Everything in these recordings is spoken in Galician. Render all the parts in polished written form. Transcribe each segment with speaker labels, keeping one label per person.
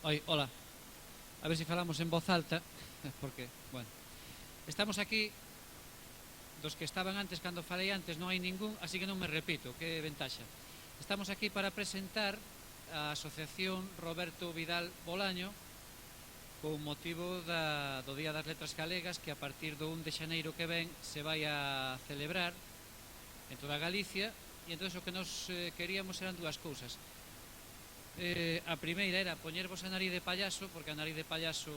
Speaker 1: Hola, a ver si falamos en voz alta, porque, bueno, estamos aquí, dos que estaban antes, cando falei antes non hai ningún, así que non me repito, que ventaxa. Estamos aquí para presentar a Asociación Roberto Vidal Bolaño con motivo do Día das Letras Galegas, que a partir do 1 de xaneiro que ven se vai a celebrar en toda Galicia. E entón o que nos queríamos eran dúas cousas. A primeira era poñervos a nariz de payaso, porque a nariz de payaso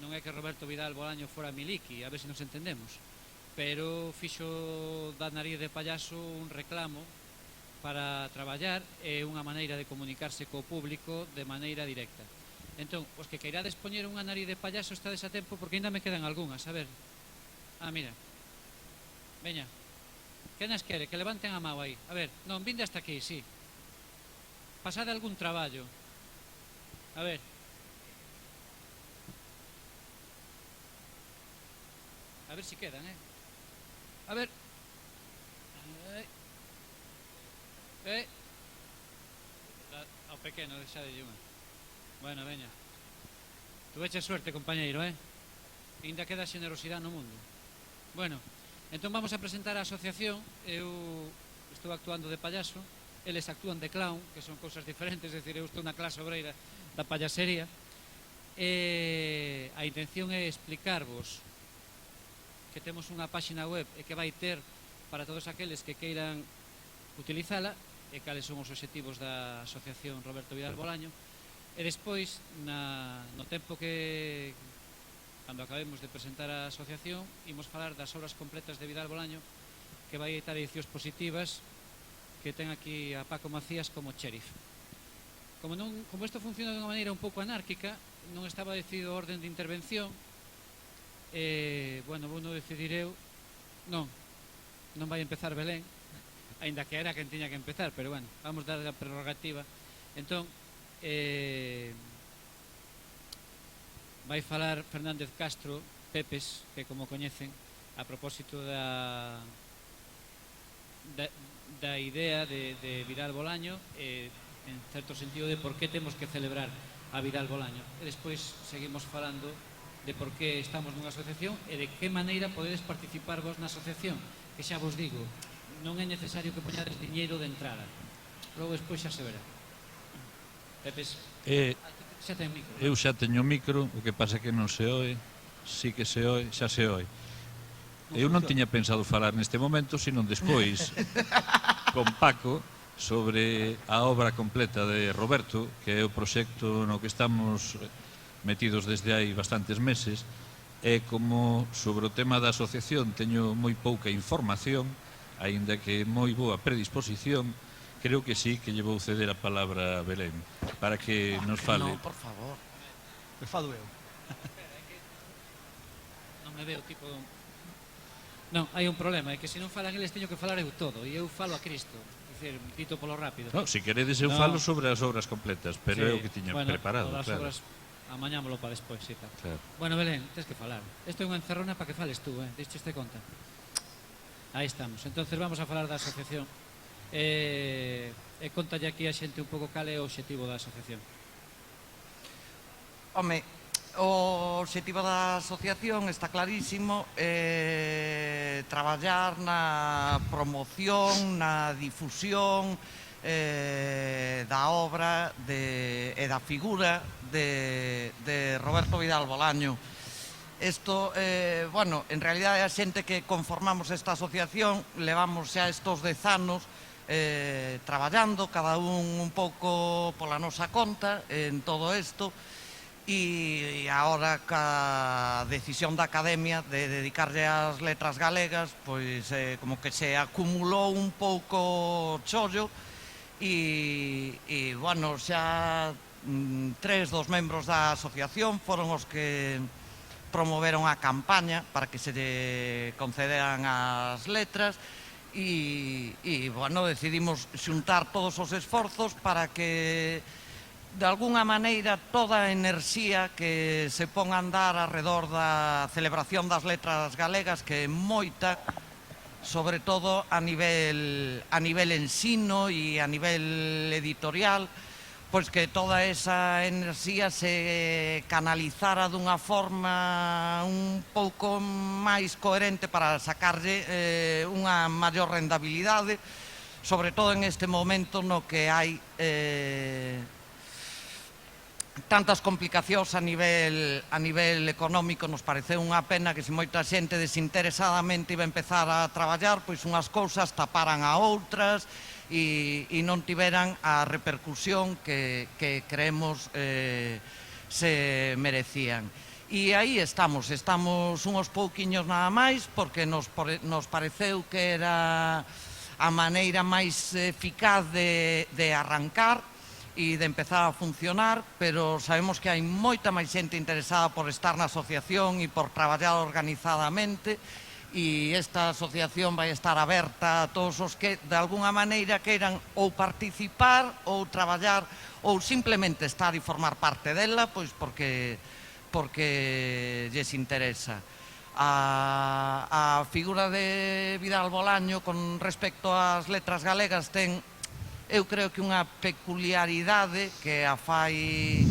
Speaker 1: non é que Roberto Vidal Bolaño fora Miliki, a ver se nos entendemos, pero fixo da nariz de payaso un reclamo para traballar e unha maneira de comunicarse co público de maneira directa. Entón, os que queirades poñer unha nariz de payaso estades a tempo, porque ainda me quedan algunhas, a ver. Mira, veña, que nas quere? Que levanten a mao aí. A ver, non, vinde hasta aquí, sí. Pasade algún traballo. A ver. A ver si quedan, A ver. Ao pequeno, deixade unha. Bueno, veña. Tuveche suerte, compañeiro, Ainda queda xenerosidade no mundo. Bueno, entón vamos a presentar a asociación. Eu estou actuando de payaso, eles actúan de clown, que son cousas diferentes, é dicir, eu estou na clase obreira da payasería, e a intención é explicarvos que temos unha páxina web e que vai ter para todos aqueles que queiran utilizala, e cales son os obxectivos da Asociación Roberto Vidal Bolaño, e despois, no tempo que cando acabemos de presentar a asociación, imos falar das obras completas de Vidal Bolaño, que vai editar edicións positivas, que ten aquí a Paco Macías como xerif. Como isto funciona de unha maneira un pouco anárquica, non estaba decidido o orden de intervención, bueno, vou non decidir eu. Non vai empezar Belén, aínda que era quen tiña que empezar, pero bueno, vamos dar a prerrogativa. Entón, vai falar Fernández Castro, Pepes, que como coñecen, a propósito da idea de Vidal Bolaño, en certo sentido de por que temos que celebrar a Vidal Bolaño. E despois seguimos falando de por que estamos nunha asociación e de que maneira podedes participar vos na asociación, que xa vos digo, non é necesario que poñades diñeiro de entrada, logo despois xa se verá. Pepes, xa ten micro.
Speaker 2: Eu xa teño micro, o que pasa que non se oe, si que se oe, xa se oe. Eu non tiña pensado falar neste momento, sino despois con Paco sobre a obra completa de Roberto, que é o proxecto no que estamos metidos desde hai bastantes meses, e como sobre o tema da asociación teño moi pouca información, aínda que moi boa predisposición, creo que sí que lle vou ceder a palabra a Belén para que nos fale.
Speaker 3: Non, por favor, me falo eu.
Speaker 1: Non me veo, tipo... Non, hai un problema, é que se non falan eles teño que falar eu todo, e eu falo a Cristo, é dicir, dito polo rápido.
Speaker 2: No, se queredes eu falo sobre as obras completas, pero é o que tiña preparado,
Speaker 1: claro.
Speaker 2: Claro,
Speaker 1: obras amañámolo para despois, sí, tal.
Speaker 2: Claro.
Speaker 1: Bueno, Belén, tens que falar. Isto é unha encerrona para que fales tú, Deixe este conta. Aí estamos, entonces vamos a falar da asociación. E contalle aquí a xente un pouco cal é o obxectivo da asociación.
Speaker 3: Home, o obxectivo da asociación está clarísimo, traballar na promoción, na difusión da obra e da figura de Roberto Vidal Bolaño. Isto, bueno, en realidade a xente que conformamos esta asociación levamos xa estos 10 anos traballando, cada un pouco pola nosa conta en todo isto, e agora ca decisión da Academia de dedicarlle ás letras galegas, pois como que se acumulou un pouco chollo e, bueno, xa 3 dos membros da asociación foron os que promoveron a campaña para que se lle concederan as letras e, bueno, decidimos xuntar todos os esforzos para que de alguna maneira toda a enerxía que se pon a andar arredor da celebración das letras galegas, que é moita, sobre todo a nivel ensino e a nivel editorial, pois que toda esa enerxía se canalizara dunha forma un pouco máis coherente para sacarlle unha maior rendabilidade, sobre todo en este momento no que hai tantas complicacións a nivel económico. Nos pareceu unha pena que se moita xente desinteresadamente iba a empezar a traballar, pois unhas cousas taparan a outras e non tiveran a repercusión que creemos se merecían. E aí estamos uns pouquiños nada máis, porque nos pareceu que era a maneira máis eficaz de arrancar e de empezar a funcionar, pero sabemos que hai moita máis xente interesada por estar na asociación e por traballar organizadamente, e esta asociación vai estar aberta a todos os que de alguna maneira queiran ou participar ou traballar ou simplemente estar e formar parte dela, pois porque lles interesa. A figura de Vidal Bolaño con respecto ás letras galegas ten, eu creo que unha peculiaridade que a fai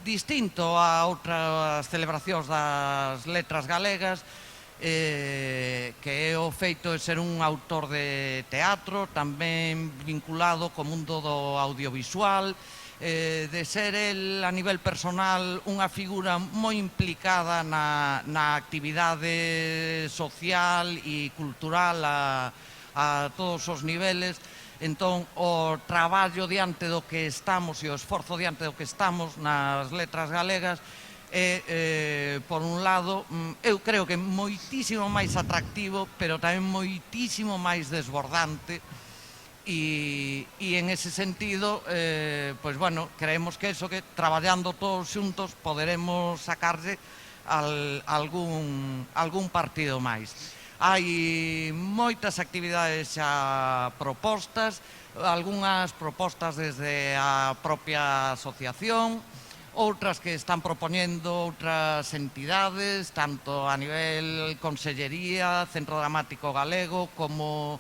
Speaker 3: distinto a outras celebracións das letras galegas, que é o feito de ser un autor de teatro, tamén vinculado co mundo do audiovisual, de ser el a nivel personal unha figura moi implicada na actividade social e cultural a todos os niveles. Entón, o traballo diante do que estamos e o esforzo diante do que estamos nas letras galegas é, por un lado, eu creo que moitísimo máis atractivo, pero tamén moitísimo máis desbordante, e en ese sentido, pois bueno, creemos que eso, que traballando todos xuntos poderemos sacarlle algún partido máis. Hai moitas actividades xa propostas, algunhas propostas desde a propia asociación, outras que están propoñendo outras entidades, tanto a nivel Consellería, Centro Dramático Galego, como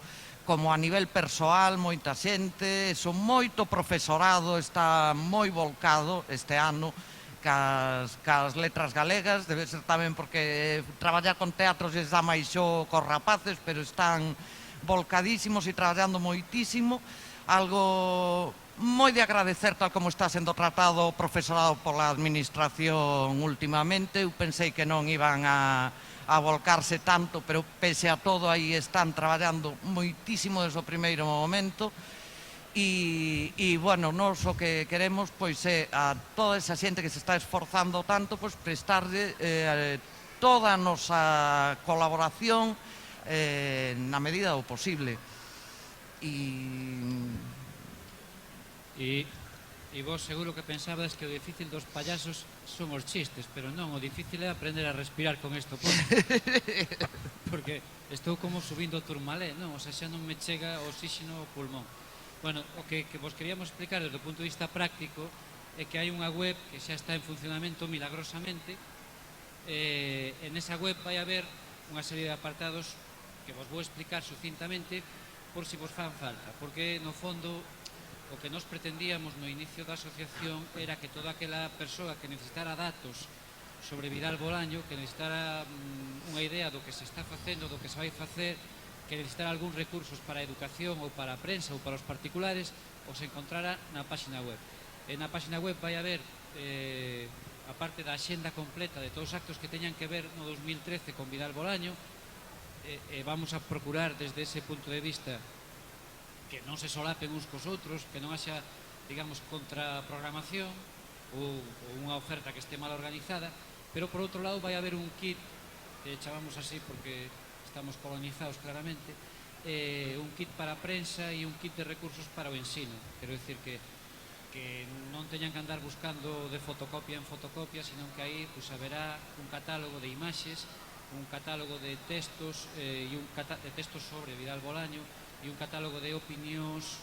Speaker 3: a nivel persoal, moita xente, moito profesorado está moi volcado este ano cas letras galegas. Debe ser tamén porque traballar con teatros lles dá máis xo cos rapaces, pero están volcadísimos e traballando moitísimo. Algo moi de agradecer tal como está sendo tratado o profesorado pola administración últimamente. Eu pensei que non iban a volcarse tanto, pero pese a todo aí están traballando moitísimo desde o primeiro momento. E, bueno, nós o que queremos pois é a toda esa xente que se está esforzando tanto, pois prestarlle toda a nosa colaboración na medida do posible.
Speaker 1: E vos seguro que pensabas que o difícil dos payasos son os chistes, pero non, o difícil é aprender a respirar con isto, porque estou como subindo o Turmalé, non? O sea, xa non me chega o oxígeno ao pulmón. Bueno, o que vos queríamos explicar desde o punto de vista práctico é que hai unha web que xa está en funcionamento milagrosamente, e nesa web vai haber unha serie de apartados que vos vou explicar sucintamente por si vos fan falta, porque no fondo o que nos pretendíamos no inicio da asociación era que toda aquela persoa que necesitara datos sobre Vidal Bolaño, que necesitara unha idea do que se está facendo, do que se vai facer, que necesitara algúns recursos para a educación ou para a prensa ou para os particulares, os encontrara na páxina web. E na páxina web vai haber, a parte da axenda completa de todos os actos que teñan que ver no 2013 con Vidal Bolaño, e vamos a procurar desde ese punto de vista que non se solapen uns cos outros, que non haxa, digamos, contraprogramación ou unha oferta que este mal organizada, pero por outro lado vai haber un kit, que chamamos así porque estamos colonizados claramente, un kit para a prensa e un kit de recursos para o ensino. Quero dicir que non teñan que andar buscando de fotocopia en fotocopia, sino que aí haberá un catálogo de imaxes, un catálogo de textos de textos sobre Vidal Bolaño e un catálogo de opinións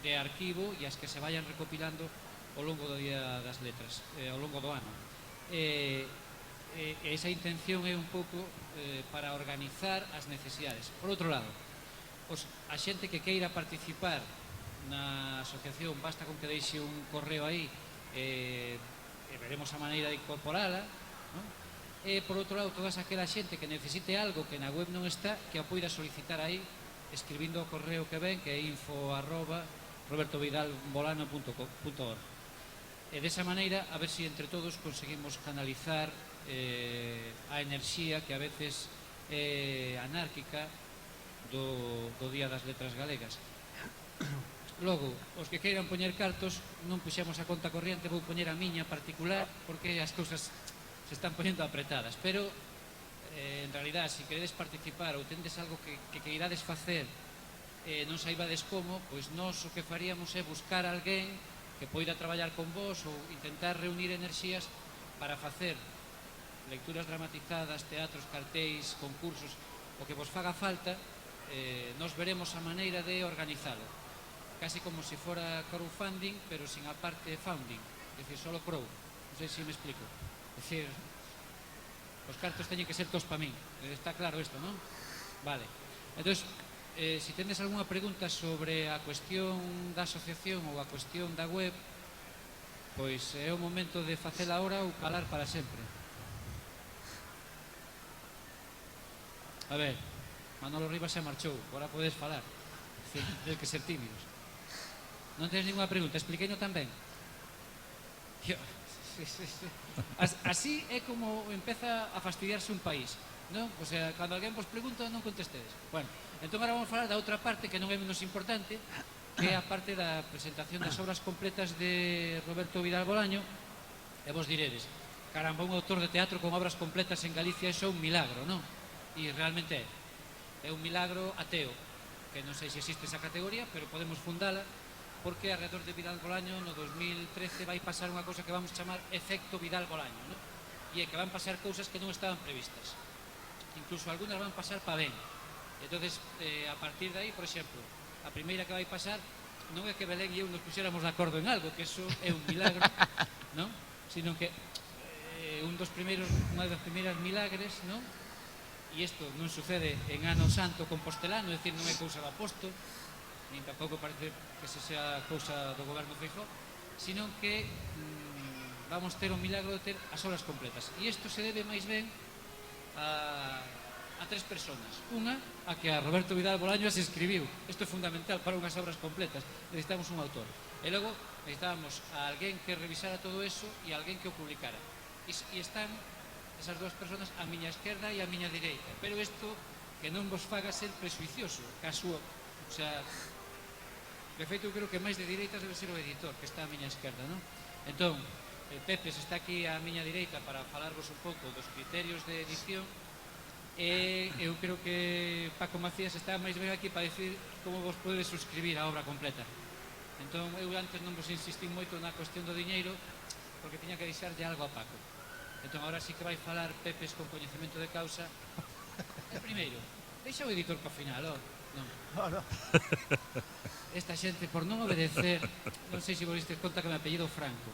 Speaker 1: de arquivo e as que se vayan recopilando ao longo do Día das Letras, ao longo do ano. Esa intención é un pouco para organizar as necesidades. Por outro lado, a xente que queira participar na asociación basta con que deixe un correo aí e veremos a maneira de incorporala, non? E por outro lado, toda aquela xente que necesite algo que na web non está, que a poida solicitar aí escribindo o correo que ven, que é info@robertovidalbolano.org. E desa maneira, a ver se entre todos conseguimos canalizar a enerxía que a veces é anárquica do Día das Letras Galegas. Logo, os que queiran poñer cartos, non puxemos a conta corriente, vou poñer a miña particular, porque as cousas se están poñendo apretadas. Pero, en realidad, se queredes participar ou tendes algo que queirades facer e non saibades como, pois nós o que faríamos é buscar alguén que poida traballar con vos ou intentar reunir enerxías para facer lecturas dramatizadas, teatros, cartéis, concursos, o que vos faga falta. Nos veremos a maneira de organizalo, casi como se fora crowdfunding, pero sin a parte founding, é dicir, solo crow. Non sei se me explico. É dicir, os cartos teñen que ser todos para min. Está claro isto, non? Vale. Entón, se tendes algunha pregunta sobre a cuestión da asociación ou a cuestión da web, pois é o momento de facela ahora ou calar para sempre. A ver, Manolo Rivas se marchou, agora podes falar. Tens que ser tímidos. Non tens ninguna pregunta? Expliqueino tamén. Así é como empeza a fastidiarse un país, non? O sea, cando alguén vos pregunta non contestedes. Bueno, entón agora vamos falar da outra parte que non é menos importante, que é a parte da presentación das obras completas de Roberto Vidal Bolaño. E vos diredes, caramba, un autor de teatro con obras completas en Galicia, iso é un milagro, non? E realmente é un milagro ateo, que non sei se existe esa categoría, pero podemos fundala, porque alrededor de Vidal Bolaño no 2013 vai pasar unha cousa que vamos chamar efecto Vidal Bolaño, non? E é que van pasar cousas que non estaban previstas, incluso algunhas van pasar pa ben. Entonces, a partir de aí, por exemplo, a primeira que vai pasar non é que Belén e eu nos puxéramos de acordo en algo, que eso é un milagro, non? Sino que unha das primeiras milagres, non? E isto non sucede en ano santo compostelano, é dicir, non é cousa do apóstol, nin tampouco parece que se sea cousa do goberno Feijóo, sino que vamos ter o milagro de ter as obras completas. E isto se debe máis ben a tres personas. Unha, a que a Roberto Vidal Bolaño as escribiu. Isto é fundamental para unhas obras completas. Necesitamos un autor. E logo necesitamos a alguén que revisara todo eso e a alguén que o publicara. E están esas dúas personas a miña esquerda e a miña direita. Pero isto que non vos faga ser presuicioso, casuo. O sea, de feito, eu creo que máis de direitas debe ser o editor, que está a miña esquerda, non? Entón, Pepe está aquí a miña direita para falarvos un pouco dos criterios de edición, e eu creo que Paco Macías está máis ben aquí para decir como vos podedes suscribir a obra completa. Entón, eu antes non vos insistín moito na cuestión do diñeiro, porque tiña que deixarlle algo a Paco. Entón, agora sí que vai falar Pepes con coñecemento de causa. E primeiro, deixa o editor para o final, non?
Speaker 4: No.
Speaker 1: Esta xente, por non obedecer, non sei se vos diste conta que me apellido Franco.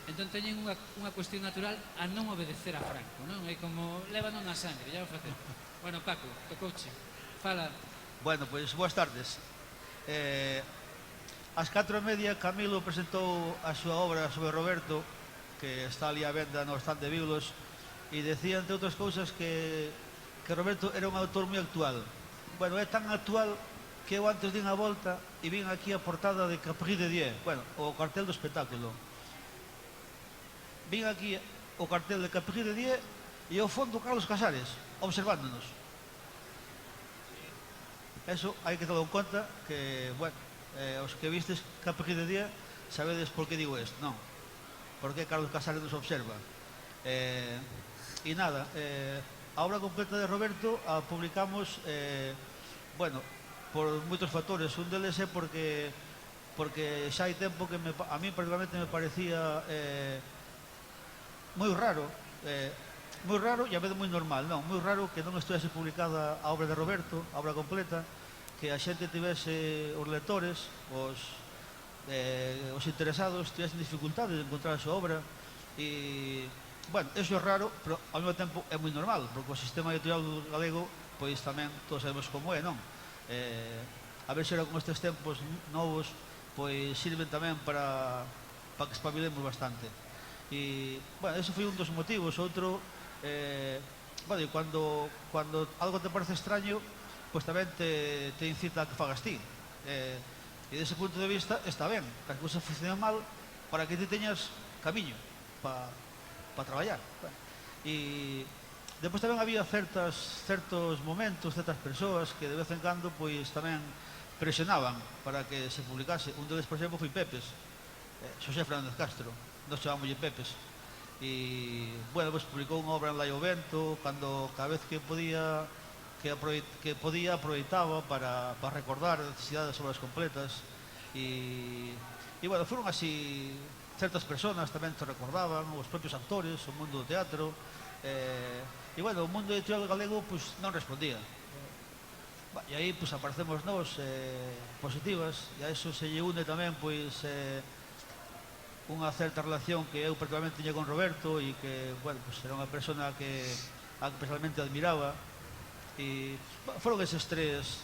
Speaker 1: Entón teñen unha cuestión natural a non obedecer a Franco, non? É como, lévanos na sangre, ya o facemos. Bueno, Paco, tocouche. Fala.
Speaker 4: Bueno, pois boas tardes. Ás 4:30 Camilo presentou a súa obra sobre Roberto, que está ali a venda no stand de Biblos, e decía, entre outras cousas, que Roberto era un autor moi actual. Bueno, é tan actual que eu antes din a volta e vin aquí a portada de Capri de Die, bueno, o cartel do espectáculo. Vin aquí o cartel de Capri de Die e ao fondo Carlos Casares, observándonos. Eso hai que ter en conta que, bueno, os que vistes Capri de Die sabedes por que digo isto, non? Porque Carlos Casares nos observa. E nada, a obra completa de Roberto a publicamos, bueno, por moitos factores. Un deles é porque xa hai tempo que a mí particularmente me parecía moi raro e a vez moi normal, non, moi raro que non estivese publicada a obra de Roberto, a obra completa, que a xente tivese, os lectores, os interesados tivesen dificultades de encontrar a súa obra. E, bueno, eso é raro, pero ao mesmo tempo é moi normal, porque o sistema editorial galego, pois tamén todos sabemos como é, non? A ver se era con estes tempos novos pois sirven tamén para que espabilemos bastante. E, bueno, ese foi un dos motivos. Outro, bueno, cando algo te parece extraño, pois tamén te incita a que fagas ti. E dese punto de vista está ben, que as cousas funcionan mal para que ti teñas camiño para traballar. E depois tamén había certos momentos, certas persoas que de vez en cando pois tamén presionaban para que se publicase. Un deles, por exemplo, foi Pepes, Xosé Fernández Castro, nos chamámoslle Pepes. E, bueno, pois publicou unha obra en Lai o Vento, cando cada vez que podía aproveitaba para recordar a necesidade das obras completas. E bueno, foron así certas personas tamén te recordaban, os propios actores, o mundo do teatro. E bueno, o mundo editorial galego pois non respondía. E aí pois aparecemos nós, Positivas, e a eso se lle une tamén pois unha certa relación que eu particularmente tiña con Roberto, e que, bueno, pois era unha persona a que personalmente admiraba. E foron eses tres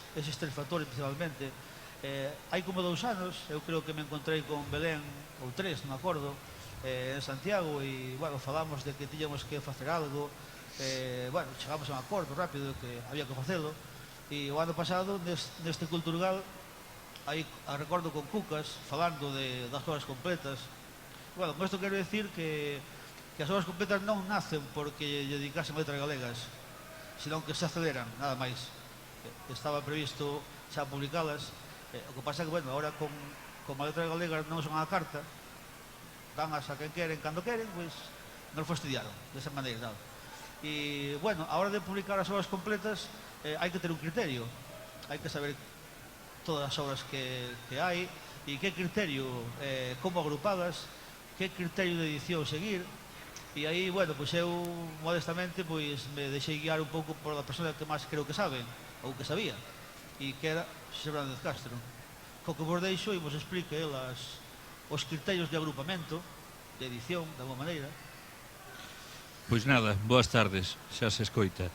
Speaker 4: factores principalmente. Hai como 2 anos eu creo que me encontrei con Belén, ou 3, non me acordo, en Santiago, e, bueno, falamos de que tiñamos que facer algo. Bueno, chegamos a un acordo rápido de que había que facelo. E o ano pasado, neste Culturgal, aí recordo con Cucas falando das obras completas. Bueno, con isto quero decir que as obras completas non nacen porque lle dedicasen a letras galegas, senón que se aceleran, nada máis. Estaba previsto xa publicalas. O que pasa é que, bueno, agora con as letras galegas non son a carta, danlas a quen queren, cando queren, pois nos fastidiaron, desa maneira, nada. E, bueno, a hora de publicar as obras completas hai que ter un criterio, hai que saber todas as obras que hai e que criterio, como agrupadas, que criterio de edición seguir. E aí, bueno, pois eu modestamente pois me deixei guiar un pouco por a persona que máis creo que sabe, ou que sabía, e que era Xosé Fernández Castro. Co que vos deixo e vos explique os criterios de agrupamento, de edición, de alguma maneira.
Speaker 2: Pois nada, boas tardes, xa se escoita.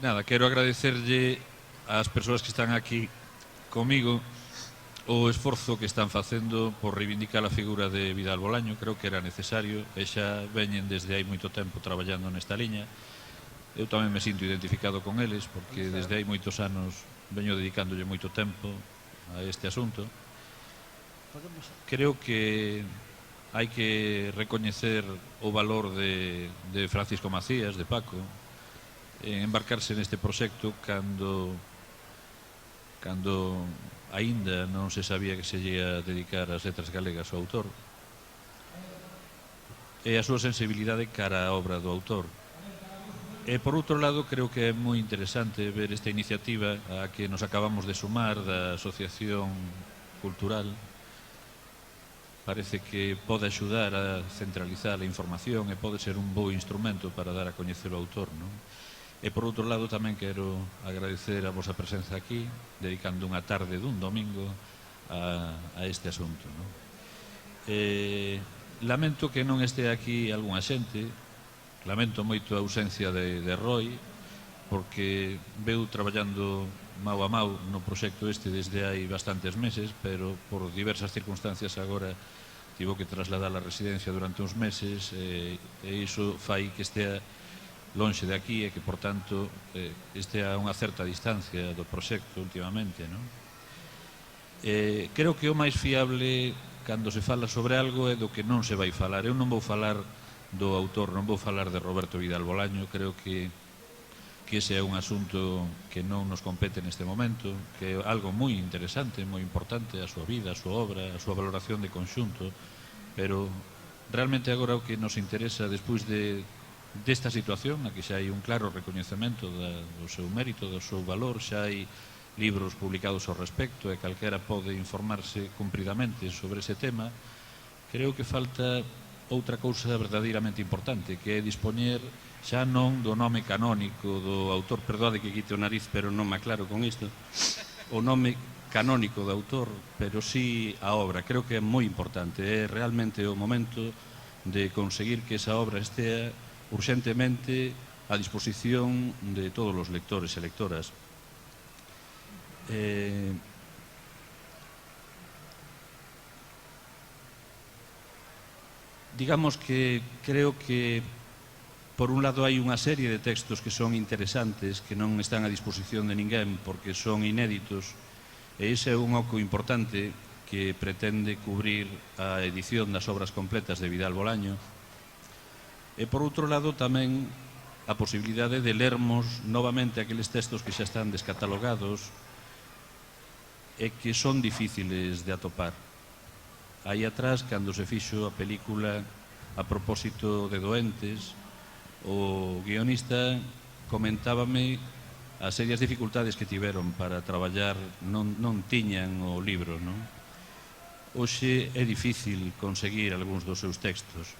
Speaker 2: Nada, quero agradecerlle ás persoas que están aquí comigo o esforzo que están facendo por reivindicar a figura de Vidal Bolaño. Creo que era necesario, e xa veñen desde hai moito tempo traballando nesta liña. Eu tamén me sinto identificado con eles, porque desde hai moitos anos veño dedicándolle moito tempo a este asunto. Creo que hai que recoñecer o valor de Francisco Macías, de Paco, en embarcarse neste proxecto cando aínda non se sabía que se lle a dedicar as letras galegas ao autor, e a súa sensibilidade cara á obra do autor. E por outro lado, creo que é moi interesante ver esta iniciativa a que nos acabamos de sumar da Asociación Cultural. Parece que pode axudar a centralizar a información e pode ser un bo instrumento para dar a coñecer o autor, non? E por outro lado tamén quero agradecer a vosa presenza aquí, dedicando unha tarde dun domingo a este asunto, non? Lamento que non este aquí algunha xente, lamento moito a ausencia de Roy, porque veu traballando mau a mau no proxecto este desde hai bastantes meses, pero por diversas circunstancias agora tivo que trasladar a residencia durante uns meses, e iso fai que estea lonxe de aquí e que, por tanto, estea a unha certa distancia do proxecto últimamente, non? Creo que o máis fiable cando se fala sobre algo é do que non se vai falar. Eu non vou falar do autor, non vou falar de Roberto Vidal Bolaño. Creo que ese é un asunto que non nos compete neste momento, que é algo moi interesante, moi importante, a súa vida, a súa obra, a súa valoración de conxunto, pero realmente agora o que nos interesa despois desta situación, na que xa hai un claro recoñecemento do seu mérito, do seu valor, xa hai libros publicados ao respecto e calquera pode informarse cumpridamente sobre ese tema. Creo que falta outra cousa verdadeiramente importante, que é dispoñer xa non do nome canónico do autor, perdode que quite o nariz, pero non me aclaro con isto, o nome canónico do autor, pero sí a obra. Creo que é moi importante, é realmente o momento de conseguir que esa obra estea urxentemente a disposición de todos os lectores e lectoras. digamos que creo que por un lado hai unha serie de textos que son interesantes, que non están a disposición de ninguén porque son inéditos, e ese é un oco importante que pretende cubrir a edición das obras completas de Vidal Bolaño. E por outro lado tamén a posibilidade de lermos novamente aqueles textos que xa están descatalogados e que son difíciles de atopar. Aí atrás, cando se fixo a película a propósito de Doentes, o guionista comentábame as serias dificultades que tiveron para traballar, non tiñan o libro, non? Hoxe é difícil conseguir algúns dos seus textos.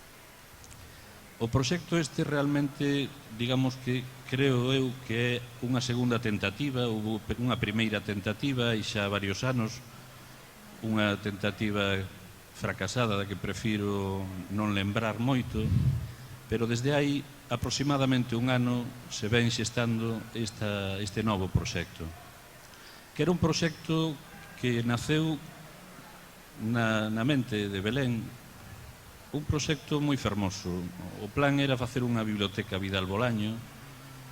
Speaker 2: O proxecto este realmente, digamos que creo eu que é unha segunda tentativa, houve unha primeira tentativa e xa varios anos, unha tentativa fracasada da que prefiro non lembrar moito, pero desde hai aproximadamente un ano se ven xestando este novo proxecto, que era un proxecto que naceu na mente de Belén, un proxecto moi fermoso. O plan era facer unha biblioteca Vidal Bolaño,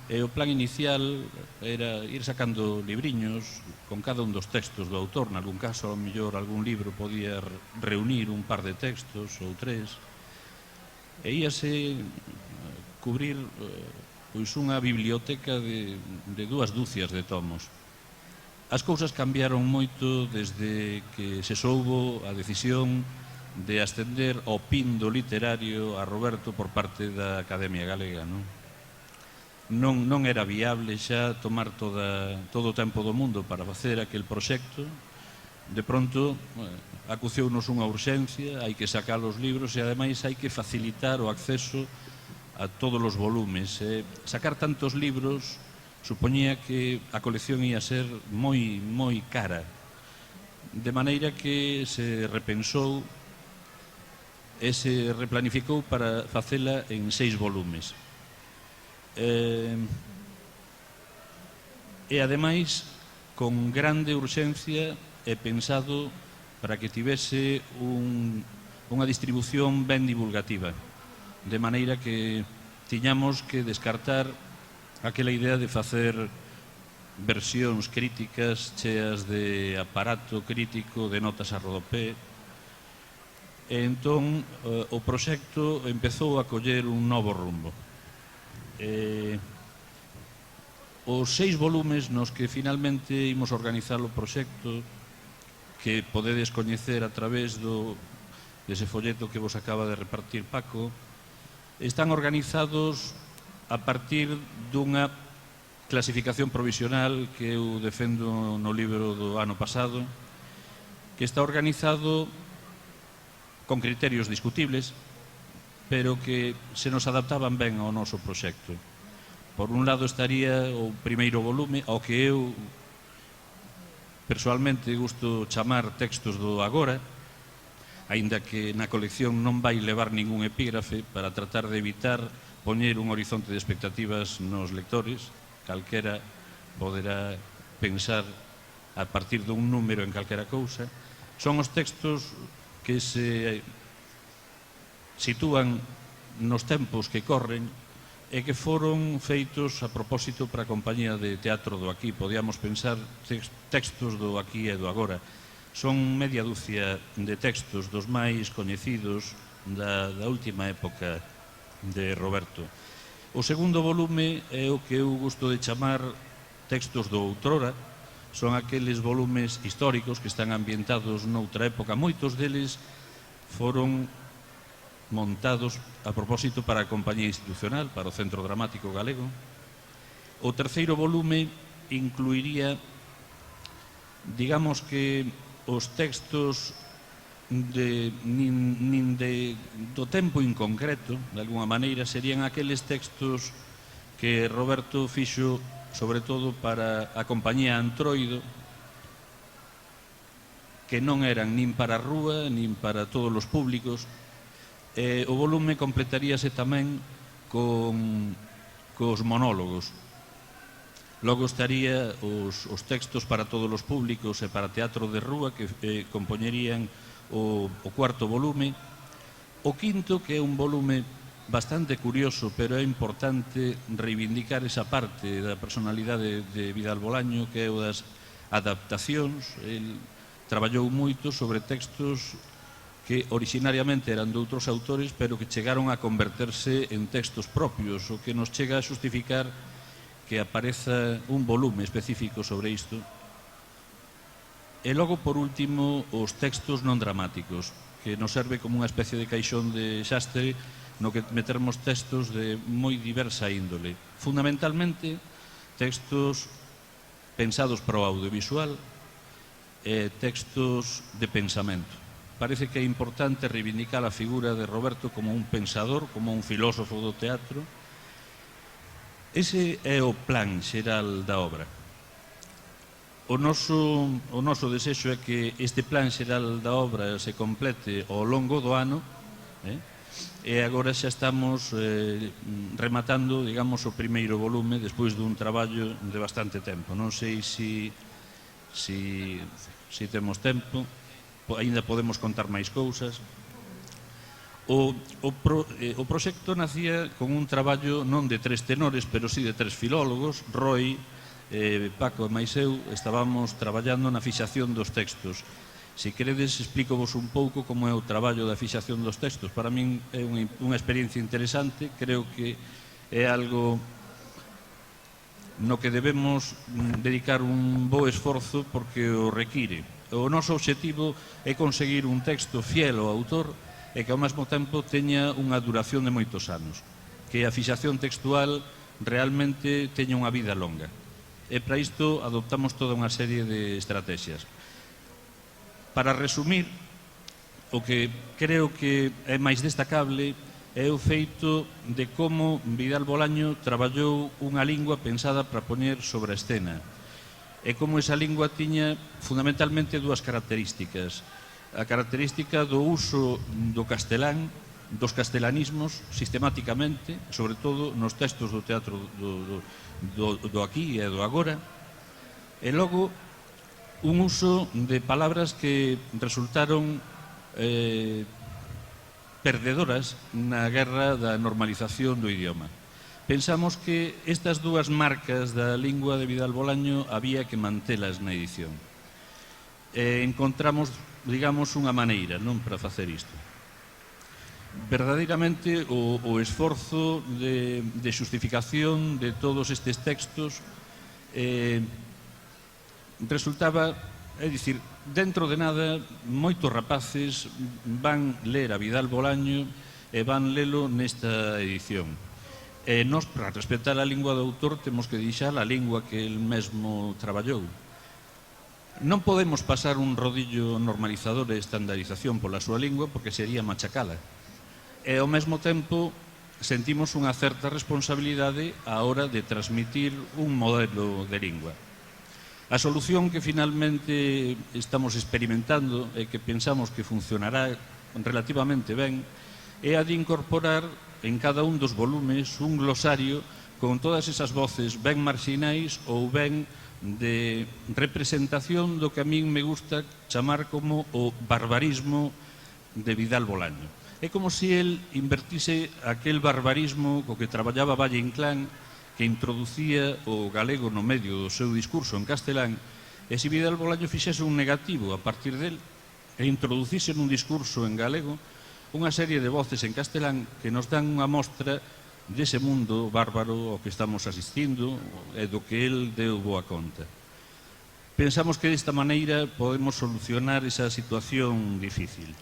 Speaker 2: e o plan inicial era ir sacando libriños con cada un dos textos do autor. Nalgún caso, ao mellor, algún libro podía reunir un par de textos ou tres, e íase cubrir pois unha biblioteca de 2 dúcias de tomos. As cousas cambiaron moito desde que se soubo a decisión de ascender ao pindo literario a Roberto por parte da Academia Galega, non era viable xa tomar todo o tempo do mundo para facer aquel proxecto. De pronto acucióunos unha urxencia, hai que sacar os libros e ademais hai que facilitar o acceso a todos os volumes. Sacar tantos libros supoñía que a colección ia ser moi cara, de maneira que se repensou e se replanificou para facela en 6 volumes. E ademais con grande urxencia e pensado para que tivese unha distribución ben divulgativa, de maneira que tiñamos que descartar aquela idea de facer versións críticas cheas de aparato crítico, de notas a rodopé. E entón o proxecto empezou a coller un novo rumbo. Os 6 volumes nos que finalmente imos organizar o proxecto, que podedes coñecer a través dese folleto que vos acaba de repartir Paco, están organizados a partir dunha clasificación provisional que eu defendo no libro do ano pasado, que está organizado con criterios discutibles, pero que se nos adaptaban ben ao noso proxecto. Por un lado estaría o primeiro volume, ao que eu persoalmente gusto chamar textos do agora, aínda que na colección non vai levar ningún epígrafe para tratar de evitar poñer un horizonte de expectativas nos lectores. Calquera poderá pensar a partir dun número en calquera cousa. Son os textos que se sitúan nos tempos que corren e que foron feitos a propósito para a compañía de teatro do aquí. Podíamos pensar textos do aquí e do agora. Son media dúcia de textos dos máis coñecidos da última época de Roberto. O segundo volume é o que eu gusto de chamar textos do outrora. Son aqueles volumes históricos que están ambientados noutra época. Moitos deles foron montados a propósito para a compañía institucional, para o Centro Dramático Galego. O terceiro volume incluiría, digamos que os textos do tempo inconcreto, de alguma maneira, serían aqueles textos que Roberto fixo sobre todo para a compañía Antroido, que non eran nin para a rúa, nin para todos os públicos. O volume completaríase tamén cos monólogos. Logo estaría os textos para todos os públicos e para teatro de rúa, que compoñerían o cuarto volume. O quinto, que é un volume bastante curioso, pero é importante reivindicar esa parte da personalidade de Vidal Bolaño, que é o das adaptacións. El traballou moito sobre textos que originariamente eran de outros autores, pero que chegaron a converterse en textos propios, o que nos chega a justificar que apareza un volume específico sobre isto. E logo, por último, os textos non dramáticos, que nos serve como unha especie de caixón de xastre no que metermos textos de moi diversa índole. Fundamentalmente, textos pensados para o audiovisual e textos de pensamento. Parece que é importante reivindicar a figura de Roberto como un pensador, como un filósofo do teatro. Ese é o plan xeral da obra. O noso desexo é que este plan xeral da obra se complete ao longo do ano, e agora xa estamos rematando, digamos, o primeiro volume despois dun traballo de bastante tempo. Non sei se temos tempo, aínda podemos contar máis cousas. O proxecto nacía con un traballo non de 3 tenores, pero sí de 3 filólogos. Roy, Paco e máis eu estábamos traballando na fixación dos textos. Se queredes, explícovos un pouco como é o traballo da fixación dos textos. Para min é unha experiencia interesante, creo que é algo no que debemos dedicar un bo esforzo porque o require. O noso obxectivo é conseguir un texto fiel ao autor e que ao mesmo tempo teña unha duración de moitos anos, que a fixación textual realmente teña unha vida longa. E para isto adoptamos toda unha serie de estrategias. Para resumir, o que creo que é máis destacable é o feito de como Vidal Bolaño traballou unha lingua pensada para poñer sobre a escena, e como esa lingua tiña fundamentalmente dúas características. A característica do uso do castelán, dos castelanismos, sistemáticamente, sobre todo nos textos do teatro do aquí e do agora, e logo un uso de palabras que resultaron perdedoras na guerra da normalización do idioma. Pensamos que estas dúas marcas da lingua de Vidal Bolaño había que mantelas na edición. Encontramos, digamos, unha maneira, non, para facer isto. Verdadeiramente, o esforzo de xustificación de todos estes textos resultaba, é dicir, dentro de nada, moitos rapaces van ler a Vidal Bolaño e van lelo nesta edición. E nós, para respetar a lingua do autor, temos que deixar a lingua que el mesmo traballou. Non podemos pasar un rodillo normalizador e estandarización pola súa lingua porque sería machacala. E ao mesmo tempo sentimos unha certa responsabilidade á hora de transmitir un modelo de lingua. A solución que finalmente estamos experimentando e que pensamos que funcionará relativamente ben é a de incorporar en cada un dos volumes un glosario con todas esas voces ben marxinais ou ben de representación do que a min me gusta chamar como o barbarismo de Vidal Bolaño. É como se el invertise aquel barbarismo co que traballaba Valle Inclán, que introducía o galego no medio do seu discurso en castelán, e se Vidal Bolaño fixese un negativo a partir del e introducise nun discurso en galego unha serie de voces en castelán que nos dan unha mostra dese mundo bárbaro ao que estamos asistindo e do que el deu boa conta. Pensamos que desta maneira podemos solucionar esa situación difícil.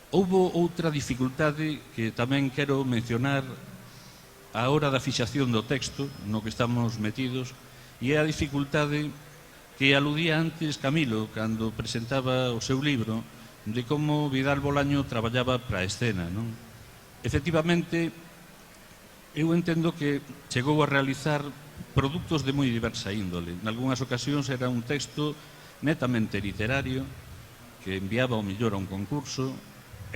Speaker 2: Houbo outra dificultade que tamén quero mencionar á hora da fixación do texto no que estamos metidos, e é a dificultade que aludía antes Camilo cando presentaba o seu libro de como Vidal Bolaño traballaba para a escena, non? Efectivamente, eu entendo que chegou a realizar produtos de moi diversa índole. En algunhas ocasións era un texto netamente literario que enviaba ao mellor a un concurso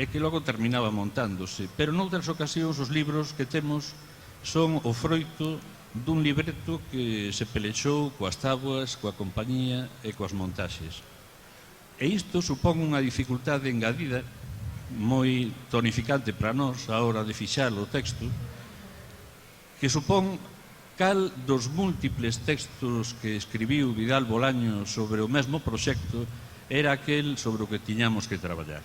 Speaker 2: e que logo terminaba montándose, pero noutras ocasións os libros que temos son o froito dun libreto que se pelexou coas táboas, coa compañía e coas montaxes. E isto supón unha dificultade engadida moi tonificante para nós a hora de fixar o texto, que supón cal dos múltiples textos que escribiu Vidal Bolaño sobre o mesmo proxecto era aquel sobre o que tiñamos que traballar.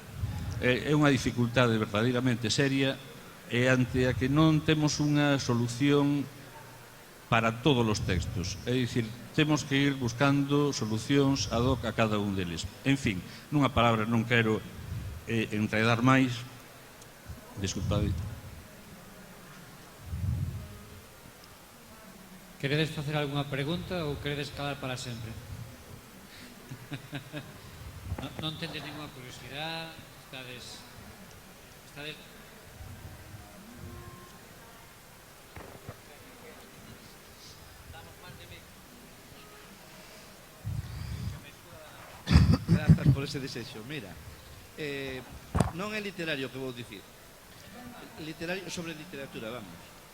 Speaker 2: É unha dificultade verdadeiramente seria e ante a que non temos unha solución para todos os textos. É dicir, temos que ir buscando solucións ad hoc a cada un deles. En fin, nunha palabra non quero enredar máis. Desculpade.
Speaker 1: Queredes facer algunha pregunta ou queredes calar para sempre? Non tendes ninguna curiosidade? Estades...
Speaker 5: Grazas por ese desexo. Mira, non é literario que vou dicir. Literario sobre literatura, vamos.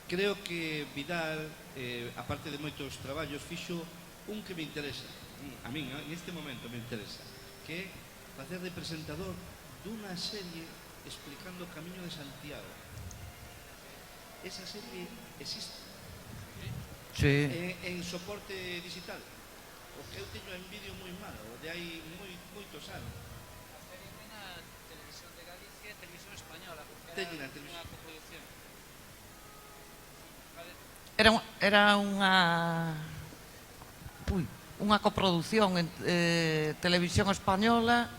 Speaker 5: Creo que Vidal, aparte de moitos traballos, fixo un que me interesa. A min, neste momento me interesa. Que é facer de presentador dunha serie explicando o Camiño de Santiago. Esa serie existe.
Speaker 3: Sí.
Speaker 5: En soporte digital. O que eu teño en vídeo moi malo, de hai moitos anos.
Speaker 1: A serie ten na Televisión de Galicia e Televisión Española, porque
Speaker 5: Teño na
Speaker 1: era
Speaker 5: televisión.
Speaker 1: unha coproducción.
Speaker 3: Era unha coproducción en Televisión Española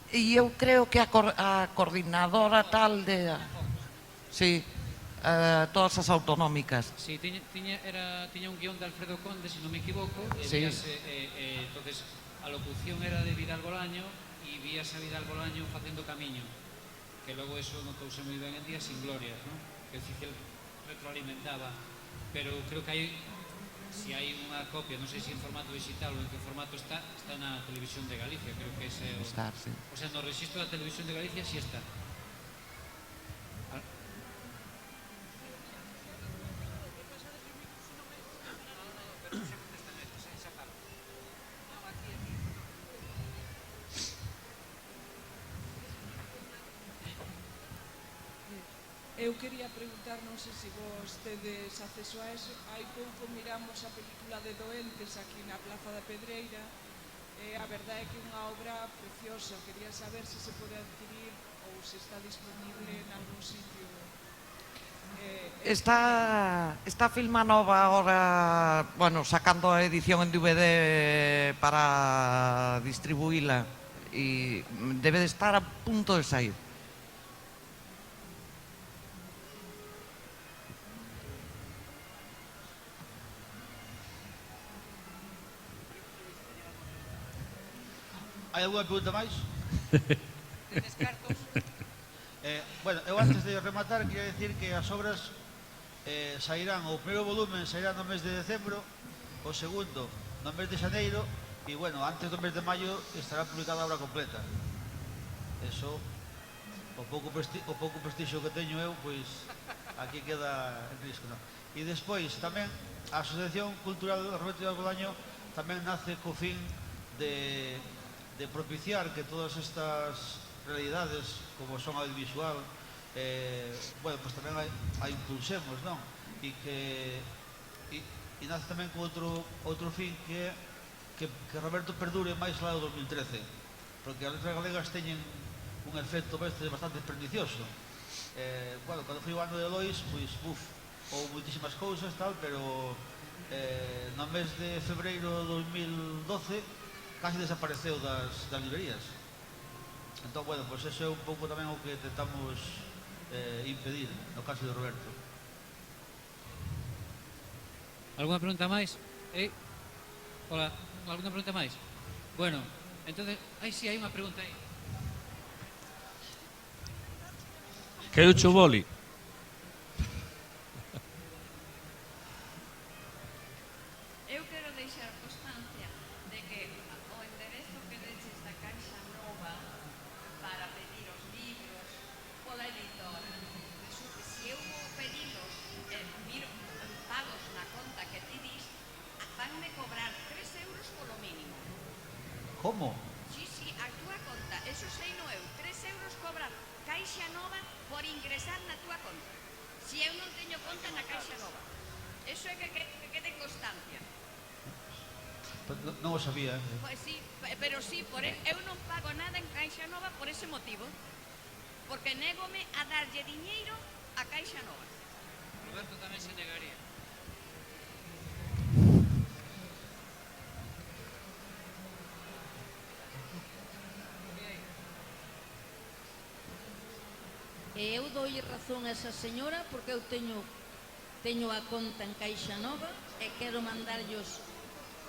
Speaker 3: e eu creo que a coordinadora tal de... Sí, todas as autonómicas.
Speaker 1: Sí, tiña un guión de Alfredo Conde, se non me equivoco, e
Speaker 3: Sí.
Speaker 1: entonces a locución era de Vidal Bolaño e víase a Vidal Bolaño facendo camiño, que logo eso notouse moi ben en Días sin Gloria, ¿no? Que decir que el retroalimentaba, pero creo que hai, si hai unha copia, non sei se en formato digital ou en que formato está na Televisión de Galicia, creo que ese é o...
Speaker 3: Estar, sí.
Speaker 1: O sea, no registro da Televisión de Galicia si está.
Speaker 6: Eu quería preguntar, non sei se vos tedes acceso a eso. Hai pouco miramos a película de Doentes aquí na Plaza da Pedreira. A verdade é que é unha obra preciosa. Quería saber se se pode adquirir ou se está disponible en algún sitio.
Speaker 3: Está Filma Nova agora, bueno, sacando a edición en DVD para distribuíla e debe de estar a punto de sair.
Speaker 4: Hai alguna pregunta máis?
Speaker 1: Tedes cartos?
Speaker 4: Bueno, eu antes de rematar queria decir que as obras sairán, o primeiro volumen sairá no mes de decembro, o segundo no mes de xaneiro e, bueno, antes do mes de maio estará publicada a obra completa. Eso, o pouco prestixio que teño eu, pois aquí queda en risco, non? E despois tamén a Asociación Cultural Roberto Vidal Bolaño tamén nace co fin de propiciar que todas estas realidades como son audiovisual bueno, pues tamén a impulsemos, non? E nace tamén con outro fin que Roberto perdure máis lá do 2013, porque as letras galegas teñen un efecto bastante pernicioso. Bueno, cando foi o ano de Lois, pois, houve moitísimas cousas, tal, pero no mes de febreiro de 2012 casi desapareceu das librerías. Entón, bueno, pois eso é un pouco tamén o que tentamos impedir no caso de Roberto.
Speaker 1: Alguna pregunta máis? Hola, alguna pregunta máis? Bueno, entonces... sí, hai unha pregunta aí.
Speaker 2: Quero cho boli.
Speaker 7: Eu quero deixar constancia de que o enderezo que deches da Caixa Nova para pedir os libros pola editora, resulta que se eu vou pedilos miro pagos na conta que ti dis, vanme cobrar 3 euros polo mínimo.
Speaker 4: Como?
Speaker 7: Sí, a túa conta, eso sei no eu. 3 euros cobra Caixa Nova por ingresar na túa conta. Si eu non teño conta na Caixa Nova. Eso é que quede constancia.
Speaker 4: Non o sabía.
Speaker 7: Pois sí, pero sí, eu non pago nada en Caixa Nova por ese motivo. Porque négome a darlle diñeiro a Caixa Nova.
Speaker 1: Roberto tamén se negaría.
Speaker 8: E eu doi razón a esa señora porque eu teño a conta en Caixa Nova e quero mandarllos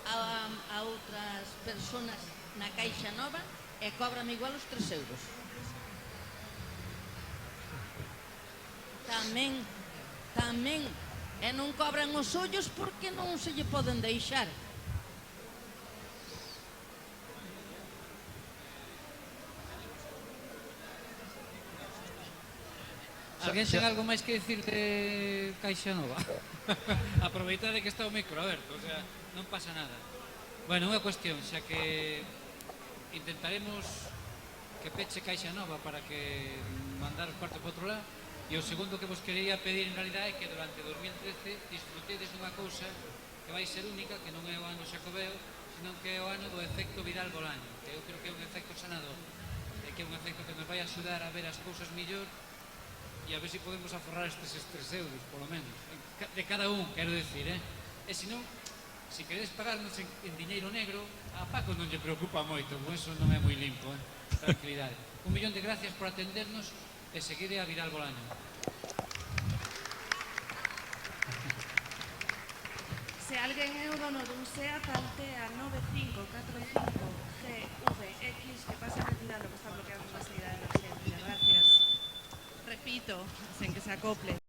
Speaker 8: a outras personas na Caixa Nova e cóbrame igual os 3 euros. Tamén, e non cobran os ollos porque non se lle poden deixar.
Speaker 1: Alguén ten algo máis que dicir de Caixa Nova? Aproveitade que está o micro aberto, o sea, non pasa nada. Bueno, unha cuestión, xa que intentaremos que peche Caixa Nova para que mandar os cuartos por outro lado, e o segundo que vos quería pedir en realidad é que durante 2013 disfrutedes dunha cousa que vai ser única, que non é o ano Xacobeo, senón que é o ano do efecto Vidal Bolaño, que eu creo que é un efecto sanador, e que é un efecto que nos vai axudar a ver as cousas mellor e a ver se podemos aforrar estes 3 euros, polo menos, de cada un, quero decir, E se non, se queredes pagarnos en diñeiro negro, a Paco non lle preocupa moito, con eso non é moi limpo, tranquilidade. 1 millón de gracias por atendernos e seguide a Vidal Bolaño.
Speaker 6: Se alguén é o dono dun SEAT Altea 9545GVX que pase a retirarlo, que está bloqueado na saída de emergencia. Gracias. Repito, sen que se acople.